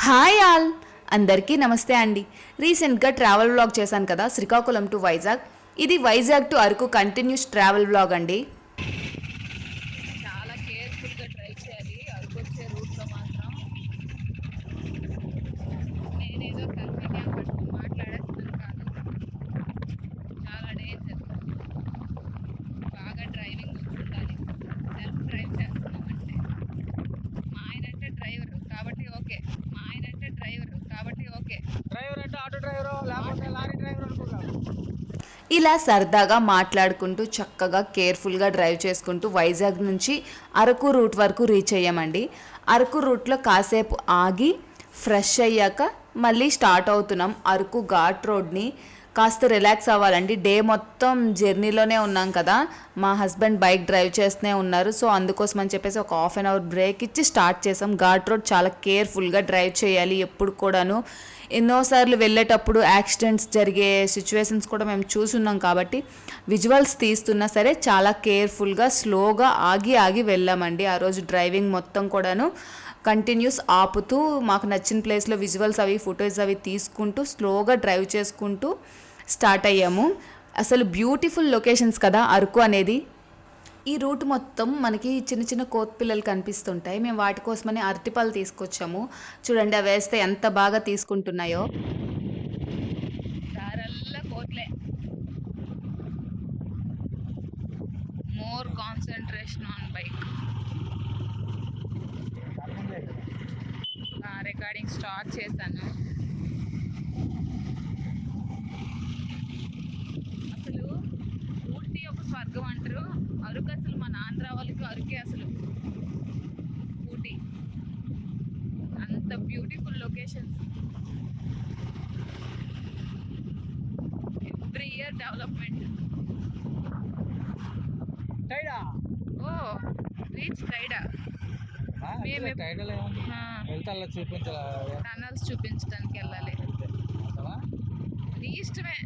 Hi all, అందరికీ నమస్తే అండి. రీసెంట్గా ట్రావెల్ వ్లాగ్ చేశాను కదా, శ్రీకాకుళం టు వైజాగ్. ఇది Vizag to Araku continuous travel vlog అండి. చాలా కేర్ఫుల్గా డ్రైవ్ చేయాలి. అరకు వచ్చే రూట్లో మాత్రం నేనేదో కన్వీనియా పట్టుకుని మాట్లాడేస్తున్నాను కాదు, చాలా డేంజర్. బాగా డ్రైవింగ్ ఉండాలి. సెల్ఫ్ డ్రైవ్ చేస్తున్నామంటే మా ఆయన అంటే డ్రైవరు కాబట్టి ఓకే, డ్రైవర్ అంటే ఆటో డ్రైవరు లేకపోతే లారీ డ్రైవర్ అనుకుంటారు. ఇలా సరదాగా మాట్లాడుకుంటూ చక్కగా కేర్ఫుల్గా డ్రైవ్ చేసుకుంటూ వైజాగ్ నుంచి అరకు రూట్ వరకు రీచ్ అయ్యామండి. అరకు రూట్లో కాసేపు ఆగి ఫ్రెష్ అయ్యాక మళ్ళీ స్టార్ట్ అవుతున్నాం అరకు ఘాట్ రోడ్ని. కాస్త రిలాక్స్ అవ్వాలండి. డే మొత్తం జర్నీలోనే ఉన్నాం కదా, మా హస్బెండ్ బైక్ డ్రైవ్ చేస్తూనే ఉన్నారు. సో అందుకోసం అని చెప్పేసి ఒక హాఫ్ అన్ అవర్ బ్రేక్ ఇచ్చి స్టార్ట్ చేసాం. ఘాట్ రోడ్ చాలా కేర్ఫుల్గా డ్రైవ్ చేయాలి ఎప్పుడు కూడాను. ఎన్నోసార్లు వెళ్ళేటప్పుడు యాక్సిడెంట్స్ జరిగే సిచ్యువేషన్స్ కూడా మేము చూసున్నాం కాబట్టి విజువల్స్ తీస్తున్నా సరే చాలా కేర్ఫుల్గా స్లోగా ఆగి ఆగి వెళ్ళామండి. ఆ రోజు డ్రైవింగ్ మొత్తం కూడాను కంటిన్యూస్ ఆపుతూ మాకు నచ్చిన ప్లేస్లో విజువల్స్ అవి ఫొటోస్ అవి తీసుకుంటూ స్లోగా డ్రైవ్ చేసుకుంటూ స్టార్ట్ అయ్యాము. అసలు బ్యూటిఫుల్ లొకేషన్స్ కదా అరకు అనేది. ఈ రూట్ మొత్తం మనకి చిన్న చిన్న కోత్ పిల్లలు కనిపిస్తుంటాయి. మేము వాటి కోసమని అరటిపళ్ళు తీసుకొచ్చాము. చూడండి అవి వేస్తే ఎంత బాగా తీసుకుంటున్నాయో. దారల్లా కోట్లే, more concentration on bike. Recording start చేశాను. అసలు ఊటీ ఒక స్వర్గం అంటారు. అరకు అసలు మన ఆంధ్ర వాళ్ళకి అరుకే అసలు ఊటీ. అంత beautiful locations. Every year development. Tyda ఓ రీచ్ టైడా. మేము టనల్స్ చూపించడానికి వెళ్ళాలి. నీ ఇష్టమే.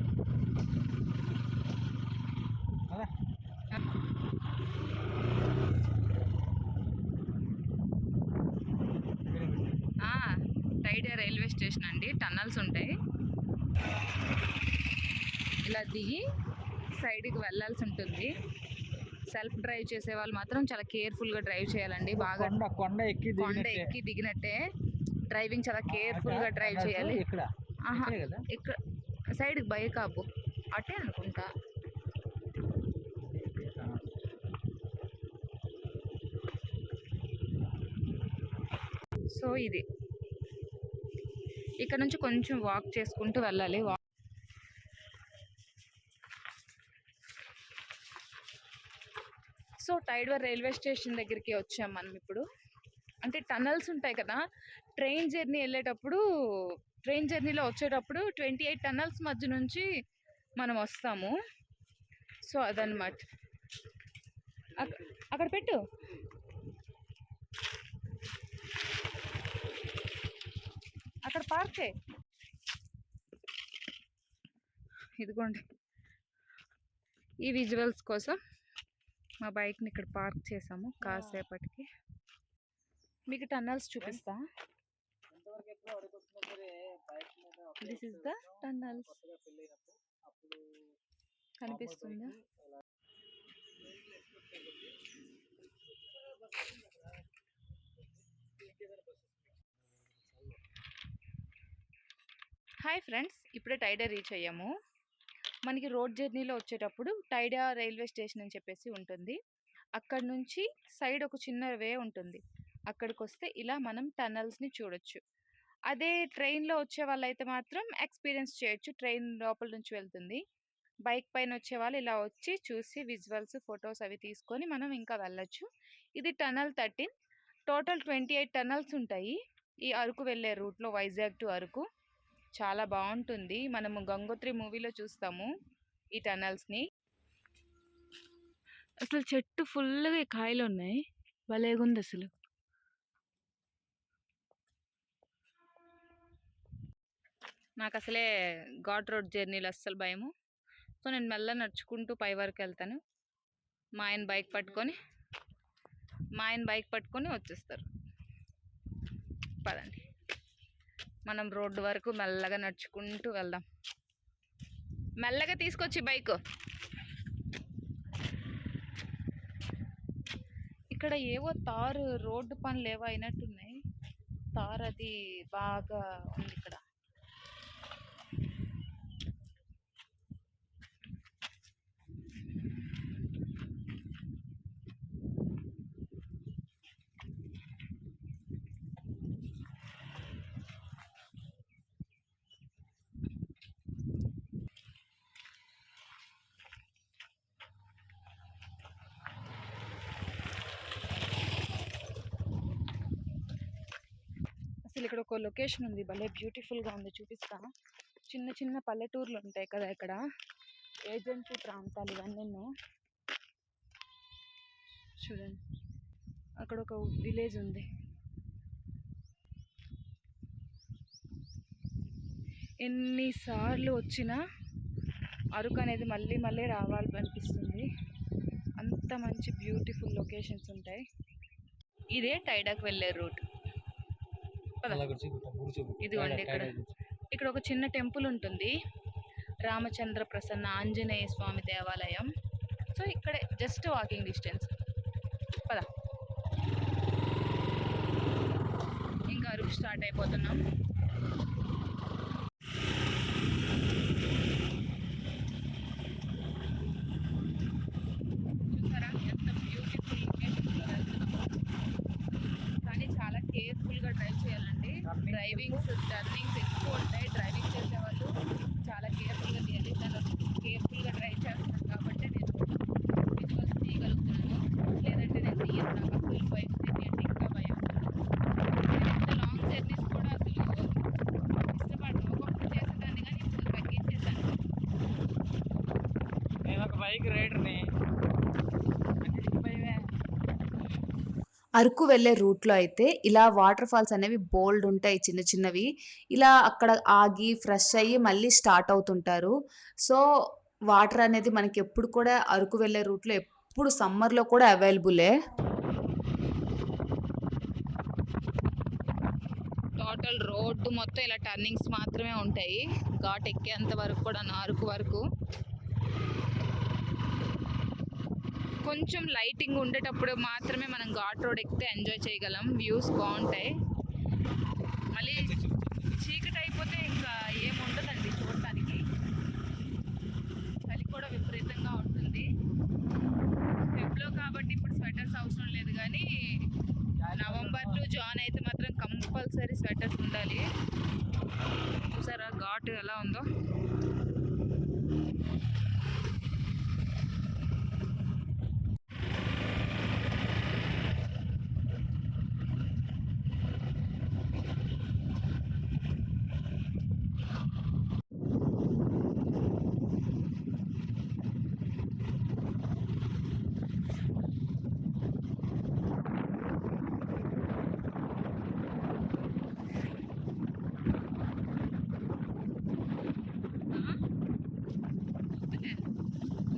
టైడా రైల్వే స్టేషన్ అండి. టన్నల్స్ ఉంటాయి. ఇలా దిగి సైడ్కి వెళ్ళాల్సి ఉంటుంది. సెల్ఫ్ డ్రైవ్ చేసే వాళ్ళు మాత్రం చాలా కేర్ఫుల్గా డ్రైవ్ చేయాలండి. బాగా కొండ ఎక్కి దిగినట్టే డ్రైవింగ్ చాలా కేర్ఫుల్గా డ్రైవ్ చేయాలి. ఇక్కడ సైడ్కి బైక్ ఆపు, అటే అనుకుంటా. సో ఇది ఇక్కడ నుంచి కొంచెం వాక్ చేసుకుంటూ వెళ్ళాలి. సో టైడ్వర్ రైల్వే స్టేషన్ దగ్గరికి వచ్చాం మనం ఇప్పుడు. అంటే టనల్స్ ఉంటాయి కదా, ట్రైన్ జర్నీ వెళ్ళేటప్పుడు, ట్రైన్ జర్నీలో వచ్చేటప్పుడు 28 టనల్స్ మధ్య నుంచి మనం వస్తాము. సో అదనమాట. అక్కడ పెట్టు. అక్కడ పార్క్ చేయి. ఇదిగోండి, ఈ విజువల్స్ కోసం మా బైక్ని ఇక్కడ పార్క్ చేసాము కాసేపటికి. మీకు టన్నల్స్ చూపిస్తా. This is the tunnels. కనిపిస్తుందా? హాయ్ ఫ్రెండ్స్, ఇప్పుడే టైడా రీచ్ అయ్యాము. మనకి రోడ్ జర్నీలో వచ్చేటప్పుడు టైడా రైల్వే స్టేషన్ అని చెప్పేసి ఉంటుంది. అక్కడ నుంచి సైడ్ ఒక చిన్న వే ఉంటుంది. అక్కడికి వస్తే ఇలా మనం టనల్స్ని చూడొచ్చు. అదే ట్రైన్లో వచ్చే వాళ్ళైతే మాత్రం ఎక్స్పీరియన్స్ చేయొచ్చు. ట్రైన్ లోపల నుంచి వెళ్తుంది. బైక్ పైన వచ్చే వాళ్ళు ఇలా వచ్చి చూసి విజువల్స్ ఫొటోస్ అవి తీసుకొని మనం ఇంకా వెళ్ళొచ్చు. ఇది టనల్ 13. టోటల్ 28 టనల్స్ ఉంటాయి ఈ అరకు వెళ్ళే రూట్లో, వైజాగ్ టు అరకు. చాలా బాగుంటుంది. మనము గంగోత్రి మూవీలో చూస్తాము ఈ టనల్స్ని. అసలు చెట్టు ఫుల్గా కాయలు ఉన్నాయి, భలేగుంది అసలు. నాకు అసలే ఘాట్ రోడ్ జర్నీలు అస్సలు భయము. సో నేను మెల్ల నడుచుకుంటూ పై వరకు వెళ్తాను. మా ఆయన బైక్ పట్టుకొని వచ్చేస్తారు. పదండి. మనం రోడ్డు వరకు మెల్లగా నడుచుకుంటూ వెళ్దాం. మెల్లగా తీసుకొచ్చి బైక్. ఇక్కడ ఏవో తారు రోడ్డు పనులు ఏవో అయినట్టున్నాయి. తారు అది బాగా ఉంది ఇక్కడ. అసలు ఇక్కడ ఒక లొకేషన్ ఉంది, భలే బ్యూటిఫుల్గా ఉంది, చూపిస్తా. చిన్న చిన్న పల్లెటూర్లు ఉంటాయి కదా ఇక్కడ, ఏజెన్సీ ప్రాంతాలు ఇవన్నీ. చూడండి, అక్కడ ఒక విలేజ్ ఉంది. ఎన్నిసార్లు వచ్చినా అరకు అనేది మళ్ళీ మళ్ళీ రావాలి అనిపిస్తుంది. అంత మంచి బ్యూటిఫుల్ లొకేషన్స్ ఉంటాయి. ఇదే టైడాకి వెళ్ళే రూట్. ఇదిగోండి, ఇక్కడ ఒక చిన్న టెంపుల్ ఉంటుంది, రామచంద్ర ప్రసన్న ఆంజనేయ స్వామి దేవాలయం. సో ఇక్కడే జస్ట్ వాకింగ్ డిస్టెన్స్. పద, ఇంకా అరకు స్టార్ట్ అయిపోతున్నాం. చూసారా ఎంత బ్యూటిఫుల్ లొకేషన్లో వెళ్తున్నాము. కానీ చాలా కేర్ఫుల్గా డ్రైవ్ చేయాలండి. డ్రైవింగ్స్ టర్నింగ్స్ ఎక్కువ ఉంటాయి. డ్రైవింగ్ చేసే వాళ్ళు చాలా కేర్ఫుల్గా తీయాలి. దాన్ని కేర్ఫుల్గా డ్రైవ్ చేస్తున్నాను కాబట్టి నేను విజువల్స్ తీయగలుగుతున్నాను. లేదంటే నేను తీయను. నాకు అసలు బైక్ తీయండి ఇంకా భయం. ఎంత లాంగ్ జర్నీస్ కూడా అసలు ఇష్టపడను. ఒకప్పుడు చేసేదాన్ని కానీ ఇప్పుడు తగ్గించేసాను. నేను ఒక బైక్ రైడర్ని. అరకు వెళ్ళే రూట్లో అయితే ఇలా వాటర్ ఫాల్స్ అనేవి బోల్డ్ ఉంటాయి, చిన్న చిన్నవి. ఇలా అక్కడ ఆగి ఫ్రెష్ అయ్యి మళ్ళీ స్టార్ట్ అవుతుంటారు. సో వాటర్ అనేది మనకి ఎప్పుడు కూడా అరకు వెళ్ళే రూట్లో ఎప్పుడు సమ్మర్లో కూడా అవైలబులే. టోటల్ రోడ్డు మొత్తం ఇలా టర్నింగ్స్ మాత్రమే ఉంటాయి. ఘాట్ ఎక్కేంత వరకు కూడా అరకు వరకు కొంచెం లైటింగ్ ఉండేటప్పుడు మాత్రమే మనం ఘాట్ రోడ్ ఎక్కితే ఎంజాయ్ చేయగలం. వ్యూస్ బాగుంటాయి. మళ్ళీ చీకటి అయిపోతే ఇంకా ఏముండదండి చూడటానికి. చలి కూడా విపరీతంగా ఉంటుంది. ఫెబ్లో కాబట్టి ఇప్పుడు స్వెటర్స్ అవసరం లేదు, కానీ నవంబర్ టు జాన్ అయితే మాత్రం కంపల్సరీ స్వెటర్స్ ఉండాలి. చూసారా ఘాట్ ఎలా ఉందో.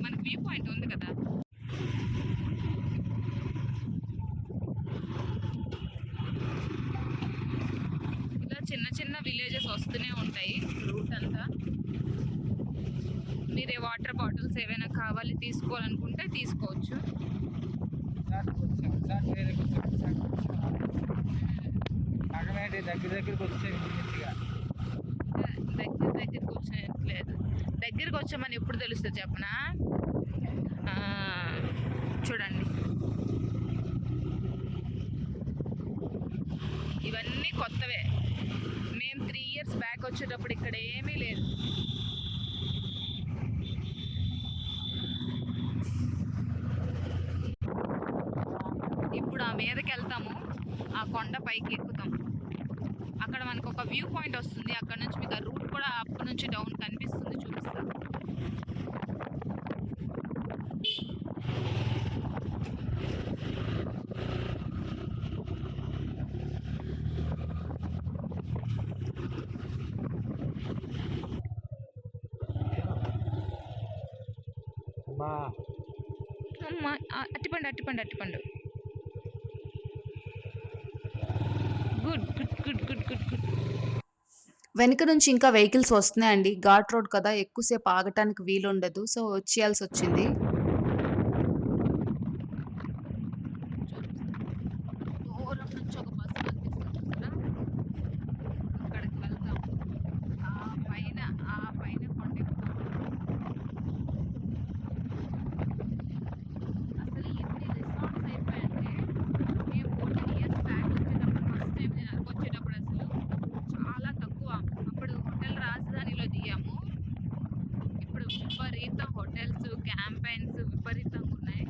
మనకి వ్యూ పాయింట్ ఉంది కదా. ఇలా చిన్న చిన్న విలేజెస్ వస్తూనే ఉంటాయి రూట్ అంతా. మీరే వాటర్ బాటిల్స్ ఏవైనా కావాలి తీసుకోవాలనుకుంటే తీసుకోవచ్చు. దగ్గరికి వచ్చేయట్లేదు. దగ్గరికి వచ్చామని ఎప్పుడు తెలుస్తుంది చెప్పనా? చూడండి, ఇవన్నీ కొత్తవే. మేము 3 years బ్యాక్ వచ్చేటప్పుడు ఇక్కడ ఏమీ లేదు. ఇప్పుడు ఆ మీదకి వెళ్తాము, ఆ కొండ పైకి ఎక్కుతాం. అక్కడ మనకు ఒక వ్యూ పాయింట్ వస్తుంది. అక్కడ నుంచి మీకు ఆ రూట్ కూడా అప్ నుంచి డౌన్ కనిపిస్తుంది, చూపిస్తా. అమ్మా, అట్టిపండు అట్టిపండు అట్టిపండు. Good good good good good good. వెనక నుంచి ఇంకా వెహికల్స్ వస్తున్నాయండి. ఘాట్ రోడ్ కదా! ఎక్కువసేపు ఆగటానికి వీలుండదు. సో, వచ్చేయాల్సొచ్చింది. దూరం నుంచి ఒక బస్సు కనిపిస్తుంది చూసారా? అక్కడికి వెళ్తాం. ఆ పైన కొండెక్కుతాం. అసలు ఎన్ని రిసార్ట్స్ అయిపోయాయంటే మేము 14 ఇయర్స్ బ్యాక్ వచ్చేటప్పుడు ఫస్ట్ టైం నేను అరకు వచ్చేటప్పుడు అసలు చాలా తక్కువ. అప్పుడు హోటల్ రాజధానిలో దిగాము. ఇప్పుడు విపరీతం హోటల్స్, క్యాంపెయిన్స్ విపరీతంగా ఉన్నాయి.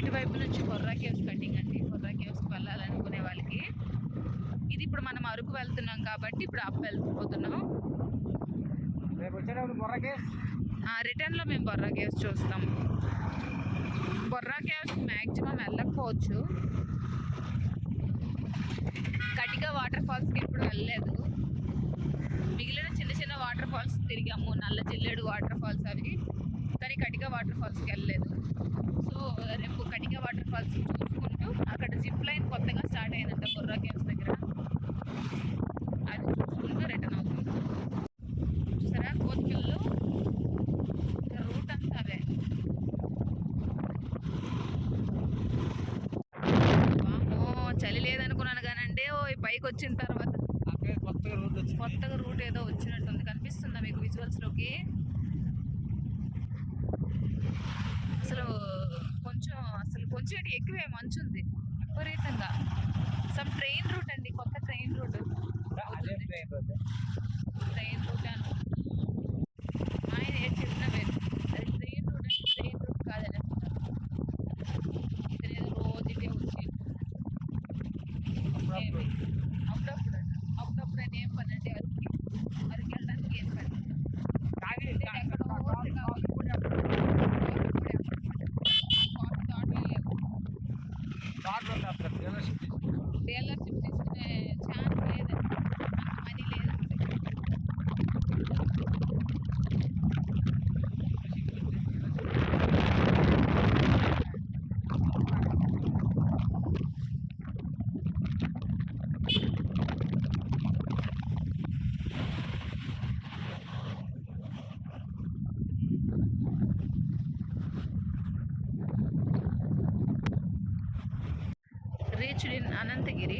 ఇటువైపు నుంచి బొర్రా కేవ్స్ కటింగ్ అండి. బొర్రా కేవ్స్కి వెళ్ళాలనుకునే వాళ్ళకి ఇది. ఇప్పుడు మనం అరకు వెళ్తున్నాం కాబట్టి ఇప్పుడు అప్ వెళ్ళిపోతున్నాం. రిటర్న్లో మేము బొర్రా కేవ్స్ చూస్తాం. బొర్రా కేవ్స్ మ్యాక్సిమం వెళ్ళకపోవచ్చు. కటిగా వాటర్ ఫాల్స్కి ఎప్పుడు వెళ్ళలేదు. మిగిలిన చిన్న చిన్న వాటర్ ఫాల్స్ తిరిగాము, నల్ల జిల్లేడు వాటర్ ఫాల్స్ అవి, కానీ కటిగా వాటర్ ఫాల్స్కి వెళ్ళలేదు. సో రేపు కటిగా వాటర్ ఫాల్స్ చూసుకుంటూ అక్కడ జిప్ లైన్ కొత్తగా స్టార్ట్ అయిందంట బొర్రా కేవ్స్ దగ్గర, అది చూసుకుంటూ రిటర్న్ అవుతుంది. చూసారా కోతిపిల్లలు, రూట్ అంతా అదే. వామ్మో, చలి లేదనుకున్నాను కానండి ఓ పైకి వచ్చిన తర్వాత కొత్తగా రూట్ ఏదో వచ్చినట్టుంది. కనిపిస్తుందా మీకు విజువల్స్లోకి? అసలు కొంచెం ఎక్కువే మంచు ఉంది విపరీతంగా. సమ్ ట్రైన్ రూట్ అండి, కొత్త ట్రైన్ రూట్. ట్రైన్ రూట్ అని ఆయన ఏం చెప్పిన వేరు. అది ట్రైన్ రూట్ అంటే ట్రైన్ రూట్ కాదని ఇతనేదో రోజు ఇదే వచ్చి అప్పుడప్పుడు అని ఏం పని అంటే అరకు వెళ్ళడానికి ఏం పని ఎక్కడో డీలర్షిప్ తీసుకునే ఛాన్స్ లేదండి, మనీ లేదు. Reached in Ananthagiri.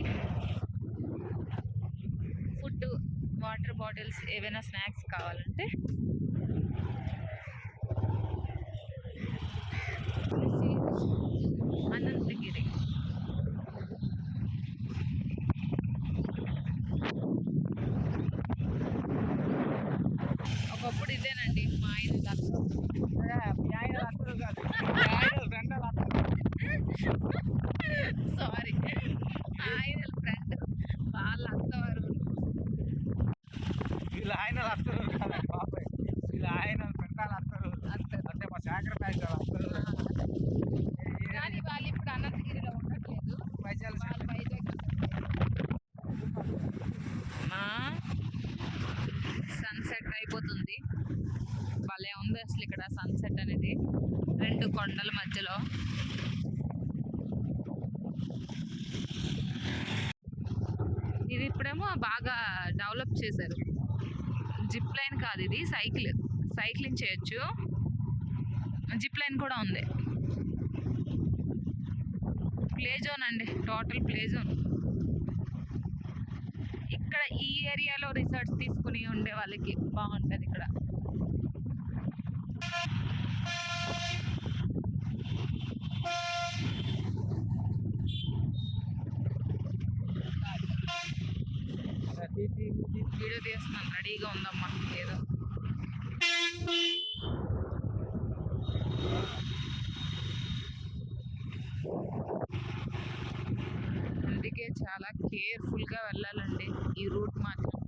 Food, water bottles, ఏవైనా స్నాక్స్ కావాలంటే అనంతగిరి. ఒకప్పుడు ఇదేనండి మా ఆయన సారీ, ఆయన ఫ్రెండ్ వాళ్ళ అత్తవారు. వీళ్ళు ఆయన వస్తారు కదా బాబాయ్, వీళ్ళు ఆయన పెట్టాలి వస్తారు అంటే మా సాక్రిఫైస్ వస్తారు. కానీ వాళ్ళు ఇప్పుడు అనంతగిరిలో ఉండట్లేదు, పైసలు వాళ్ళు వైజాగ్. సన్సెట్ అయిపోతుంది. భలే ఉంది అసలు ఇక్కడ సన్సెట్ అనేది, రెండు కొండల మధ్యలో. ఇది ఇప్పుడేమో బాగా డెవలప్ చేశారు. జిప్ లైన్ కాదు ఇది, సైక్లింగ్ చేయొచ్చు. జిప్ లైన్ కూడా ఉంది. ప్లే జోన్ అండి, టోటల్ ప్లే జోన్. ఇక్కడ ఈ ఏరియాలో రిసార్ట్స్ తీసుకుని ఉండే వాళ్ళకి బాగుంటుంది ఇక్కడ. వీడియో తీస్తున్నాను, రెడీగా ఉందమ్మా ఏదో. అందుకే చాలా కేర్ఫుల్గా వెళ్ళాలండి ఈ రూట్ మాత్రం.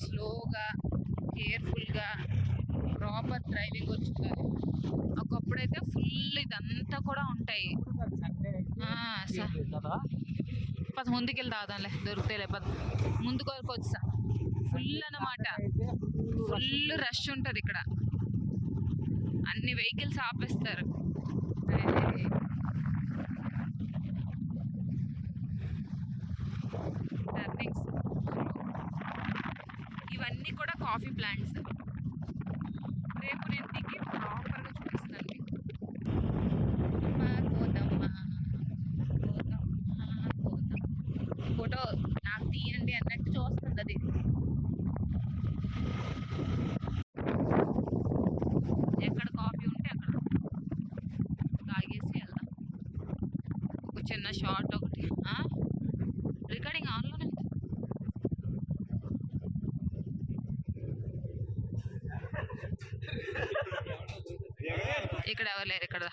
స్లోగా, కేర్ఫుల్గా, ప్రాపర్ డ్రైవింగ్ వచ్చుండాలి. ఒకప్పుడైతే ఫుల్ ఇదంతా కూడా ఉంటాయి. పద ముందుకెళ్ళి తాగుదాంలే, దొరుకుతాయిలే పద. ముందుకు వరకు వచ్చా, ఫుల్ అన్నమాట. ఫుల్ రష్ ఉంటుంది ఇక్కడ, అన్ని వెహికల్స్ ఆపేస్తారు. ఇవన్నీ కూడా కాఫీ ప్లాంట్స్. రేపు నేను దిగి ప్రాపర్గా చూపిస్తాను మీకు. మా కోతమ్మ, ఫోటో నాకు తీయండి అన్నట్టు చూస్తుంది అది. ఎక్కడ కాఫీ ఉంటే అక్కడ తాగేసి వెళ్దాం. ఒక చిన్న షార్ట్ ఒకటి. రికార్డింగ్ ఆన్లోనే ఉంది. ఇక్కడ ఎవరు లేరు ఇక్కడ.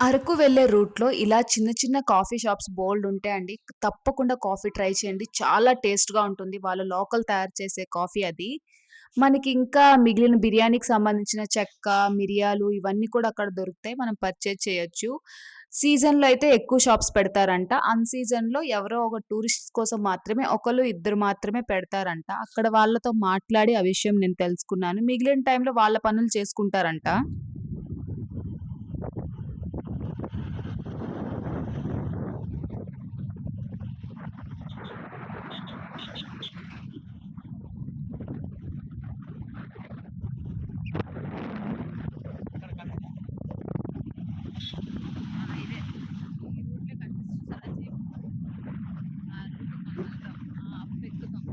అరకు వెళ్ళే రూట్లో ఇలా చిన్న చిన్న కాఫీ షాప్స్ బోల్డ్ ఉంటాయండి. తప్పకుండా కాఫీ ట్రై చేయండి. చాలా టేస్ట్‌గా ఉంటుంది. వాళ్ళు లోకల్ తయారు చేసే కాఫీ అది. మనకి ఇంకా మిగిలిన బిర్యానీకి సంబంధించిన చెక్క, మిరియాలు ఇవన్నీ కూడా అక్కడ దొరుకుతాయి. మనం పర్చేజ్ చేయొచ్చు. సీజన్‌లో అయితే ఎక్కువ షాప్స్ పెడతారంట. అన్ సీజన్‌లో ఎవరో ఒక టూరిస్ట్స్ కోసం మాత్రమే ఒకళ్ళు, ఇద్దరు మాత్రమే పెడతారంట. అక్కడ వాళ్ళతో మాట్లాడి ఆ విషయం నేను తెలుసుకున్నాను. మిగిలిన టైంలో వాళ్ళ పనులు చేసుకుంటారంట. ఇదే ఈ రూట్లే కనిపిస్తుంది సార్. అది ఆ రూట్ మనం వెళ్దాం. అప్పుడు ఎక్కుదాం.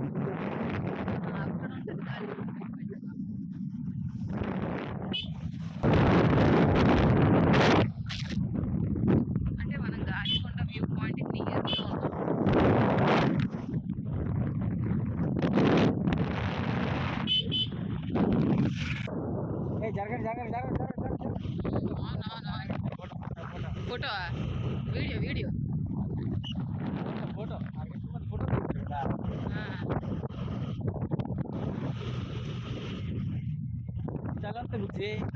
అక్కడ ఉంటుంది గాలి పెద్దగా. అంటే మనం గాలికొండ వ్యూ పాయింట్ నియర్లో ఉన్నాం. Photo video video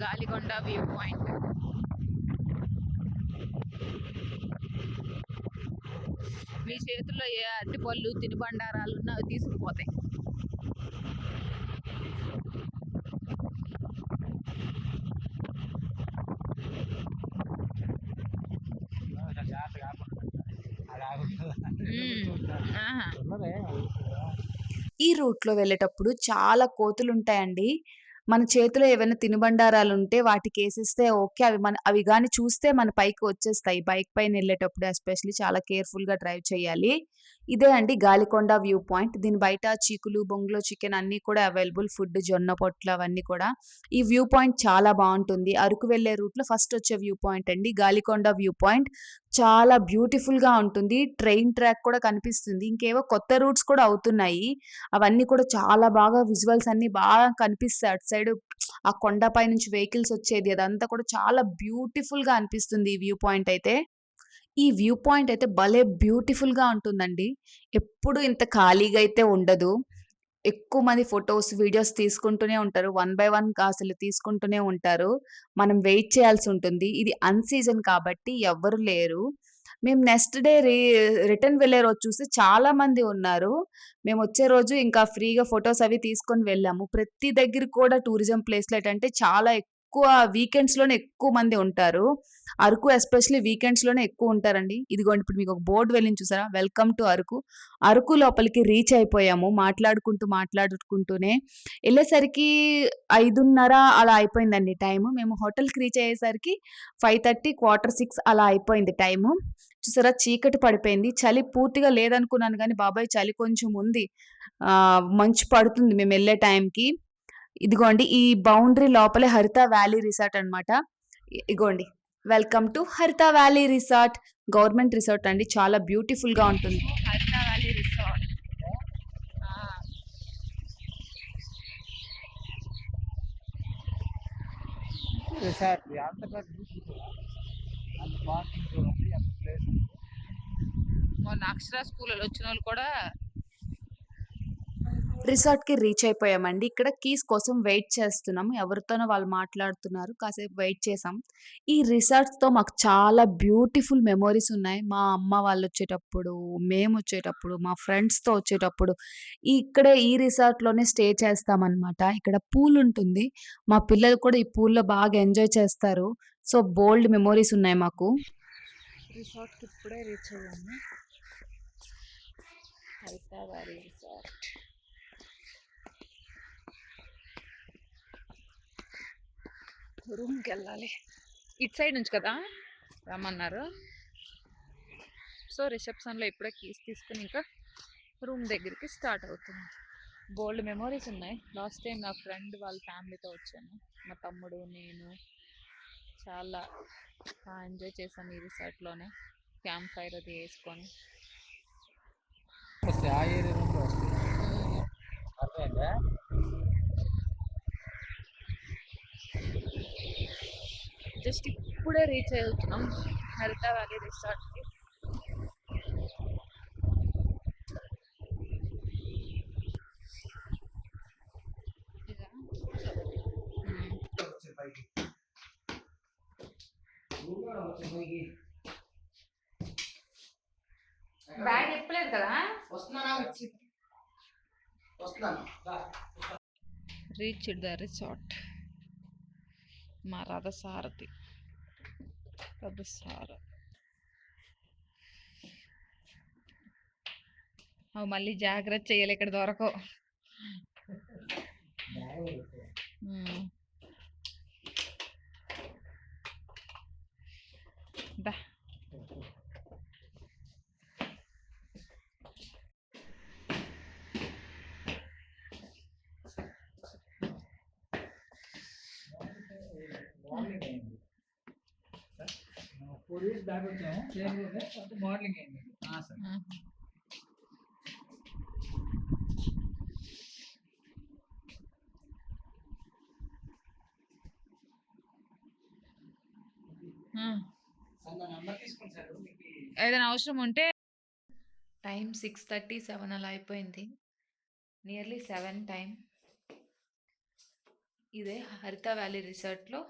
Galikonda view point. మీ చేతుల్లో ఏ అరటిపళ్ళు తినుబండారాలు ఉన్నా అవి తీసుకుపోతాయి. ఆహా. ఈ రూట్‌లో వెళ్ళేటప్పుడు చాలా కోతులుంటాయండి. మన చేతిలో ఏవైనా తినుబండారాలుంటే వాటికేసేస్తే ఓకే. అవి గాని చూస్తే మన పైకి వచ్చేస్తాయి. బైక్ పైనెళ్ళేటప్పుడు ఎస్పెషల్లీ చాలా కేర్‌ఫుల్‌గా డ్రైవ్ చేయాలి. ఇదే అండి గాలికొండ వ్యూ పాయింట్. దీని బయట చీకులు, బొంగులో చికెన్ అన్నీ కూడా అవైలబుల్. ఫుడ్, జొన్న పొట్లు అవన్నీ కూడా. ఈ వ్యూ పాయింట్ చాలా బావుంటుంది. అరకు వెళ్ళే రూట్‌లో ఫస్ట్ వచ్చే వ్యూ పాయింట్ అండి గాలికొండ వ్యూ పాయింట్. చాలా బ్యూటిఫుల్‌గా ఉంటుంది. ట్రైన్ ట్రాక్ కూడా కనిపిస్తుంది. ఇంకేవో కొత్త రూట్స్ కూడా అవుతున్నాయి. అవన్నీ కూడా చాలా బాగా విజువల్స్ అన్నీ బాగా కనిపిస్తాయి. అటు సైడు ఆ కొండపై నుంచి వెహికల్స్ వచ్చేది అదంతా కూడా చాలా బ్యూటిఫుల్‌గా అనిపిస్తుంది ఈ వ్యూ పాయింట్ అయితే. ఈ వ్యూ పాయింట్ అయితే భలే బ్యూటిఫుల్‌గా ఉంటుందండి. ఎప్పుడు ఇంత ఖాళీగా అయితే ఉండదు. ఎక్కువ మంది ఫోటోస్, వీడియోస్ తీసుకుంటూనే ఉంటారు. వన్ బై వన్ అసలు తీసుకుంటూనే ఉంటారు. మనం వెయిట్ చేయాల్సి ఉంటుంది. ఇది అన్ సీజన్ కాబట్టి ఎవ్వరు లేరు. మేము నెక్స్ట్ డే రిటర్న్ వెళ్ళే రోజు చూస్తే చాలా మంది ఉన్నారు. మేమొచ్చే రోజు ఇంకా ఫ్రీగా ఫోటోస్ అవి తీసుకొని వెళ్ళాము. ప్రతి దగ్గర కూడా టూరిజం ప్లేస్‌లో ఏంటంటే చాలా ఎక్కువ వీకెండ్స్‌లోనే ఎక్కువ మంది ఉంటారు. అరకు ఎస్పెషల్లీ వీకెండ్స్‌లోనే ఎక్కువ ఉంటారండి. ఇదిగోండి ఇప్పుడు మీకు ఒక బోర్డ్ వెళ్ళింది చూసారా? Welcome to Araku. అరకు లోపలికి రీచ్ అయిపోయాము. మాట్లాడుకుంటూనే. ఎళ్ళేసరికి 5:30 అలా అయిపోయిందండి టైము. మేము హోటల్‌కి రీచ్ అయ్యేసరికి 5:30, 5:45 అలా అయిపోయింది టైము. చూసారా చీకటి పడిపోయింది. చలి పూర్తిగా లేదనుకున్నాను గానీ, బాబోయ్! చలి కొంచెం ఉంది. మంచు పడుతుంది మేమెళ్ళే టైంకి. ఇదిగోండి ఈ బౌండరీ లోపలే హరిత వ్యాలీ రిసార్ట్ అనమాట. ఇగోండి వెల్కమ్ టు హరిత వ్యాలీ రిసార్ట్. గవర్నమెంట్ రిసార్ట్ అండి. చాలా బ్యూటిఫుల్‌గా ఉంటుంది. హరిత వ్యాలీ రిసార్ట్. మొన్న అక్షర స్కూల్లో వచ్చిన వాళ్ళు కూడా రిసార్ట్‌కి రీచ్ అయిపోయామండి. ఇక్కడ కీస్ కోసం వెయిట్ చేస్తున్నాము. ఎవరితోనో వాళ్ళు మాట్లాడుతున్నారు. కాసేపు వెయిట్ చేసాం. ఈ రిసార్ట్స్‌తో మాకు చాలా బ్యూటిఫుల్ మెమోరీస్ ఉన్నాయి. మా అమ్మ వాళ్ళొచ్చేటప్పుడు, మేమొచ్చేటప్పుడు, మా ఫ్రెండ్స్‌తో వచ్చేటప్పుడు ఇక్కడే ఈ రిసార్ట్‌లోనే స్టే చేస్తామనమాట. ఇక్కడ పూల్ ఉంటుంది. మా పిల్లలు కూడా ఈ పూల్‌లో బాగా ఎంజాయ్ చేస్తారు. సో, బోలెడు మెమోరీస్ ఉన్నాయి మాకు. రిసార్ట్‌కి ఇప్పుడే రీచ్ అయ్యాము. Haritha valley resort. రూమ్కి వెళ్ళాలి, ఇటు సైడ్ నుంచి కదా రమ్మన్నారు. సో రిసెప్షన్లో ఇప్పుడే కీస్ తీసుకుని ఇంకా రూమ్ దగ్గరికి స్టార్ట్ అవుతుంది. బోల్డ్ మెమోరీస్ ఉన్నాయి. లాస్ట్ టైం నా ఫ్రెండ్ వాళ్ళ ఫ్యామిలీతో వచ్చాను, మా తమ్ముడు నేను చాలా ఎంజాయ్ చేశాను ఈ రిసార్ట్లోనే. క్యాంప్ ఫైర్ అది వేసుకొని. వస్తాయి ఆ ఏరియా నుండి వస్తాయి. అర్థమైందా? జస్ట్ ఇప్పుడే రీచ్ అవుతున్నాం హరితా వ్యాలీ రిసార్ట్కి. బ్యాగ్ చెప్పలేదు కదా. Reach the resort. మా రథసారథి అవి మళ్ళీ జాగ్రత్త చేయాలి, ఇక్కడ దొరకవు. దా పోలీస్ బ్యాగ్ వచ్చాము, సేమ్ రూమే, అంటే మోడలింగ్ అయింది. సార్ నెంబర్ తీసుకోండి సార్, మీకు ఏదైనా అవసరం ఉంటే. టైం 6:30, 7 అలా అయిపోయింది. Nearly 7 time. ఇదే హరితా వ్యాలీ రిసార్ట్లో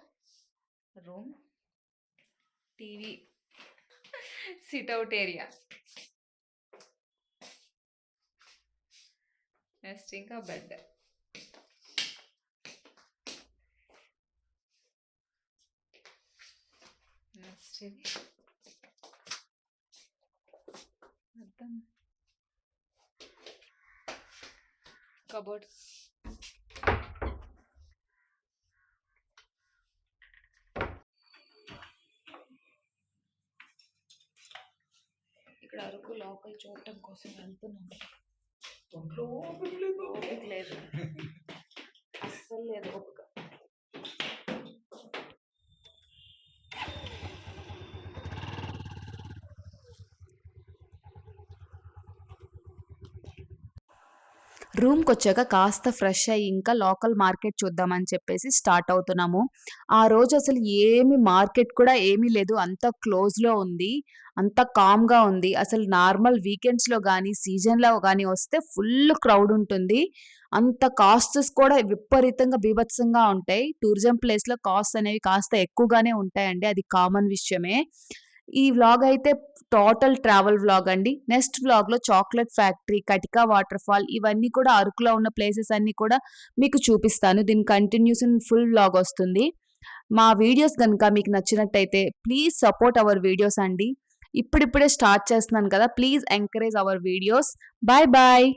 room, TV, sit out area, next ఇంకా బెడ్. నెక్స్ట్ ఇది అర్థం కబోర్డ్. ఇక్కడ అరకు లోకల్ చూడటం కోసం వెళ్తున్నాము. ఓపిక లేదు, అస్సలు లేదు ఓపిక. రూమ్కి వచ్చాక కాస్త ఫ్రెష్ అయ్యి ఇంకా లోకల్ మార్కెట్ చూద్దామని చెప్పేసి స్టార్ట్ అవుతున్నాము. ఆ రోజు అసలు ఏమి మార్కెట్ కూడా ఏమీ లేదు, అంతా క్లోజ్లో ఉంది, అంతా కామ్గా ఉంది. అసలు నార్మల్ వీకెండ్స్లో కానీ సీజన్లో కానీ వస్తే ఫుల్ క్రౌడ్ ఉంటుంది. అంత కాస్ట్స్ కూడా విపరీతంగా బీభత్సంగా ఉంటాయి. టూరిజం ప్లేస్లో కాస్ట్ అనేవి కాస్త ఎక్కువగానే ఉంటాయండి, అది కామన్ విషయమే. ఈ వ్లాగ్ అయితే టోటల్ ట్రావెల్ వ్లాగ్ అండి. నెక్స్ట్ వ్లాగ్లో chocolate factory, Katika waterfall, ఇవన్నీ కూడా అరకులో ఉన్న ప్లేసెస్ అన్నీ కూడా మీకు చూపిస్తాను. దీని కంటిన్యూషన్ ఫుల్ వ్లాగ్ వస్తుంది. మా వీడియోస్ కనుక మీకు నచ్చినట్టయితే ప్లీజ్ సపోర్ట్ అవర్ వీడియోస్ అండి. ఇప్పుడిప్పుడే స్టార్ట్ చేస్తున్నాను కదా, please encourage our videos. Bye bye.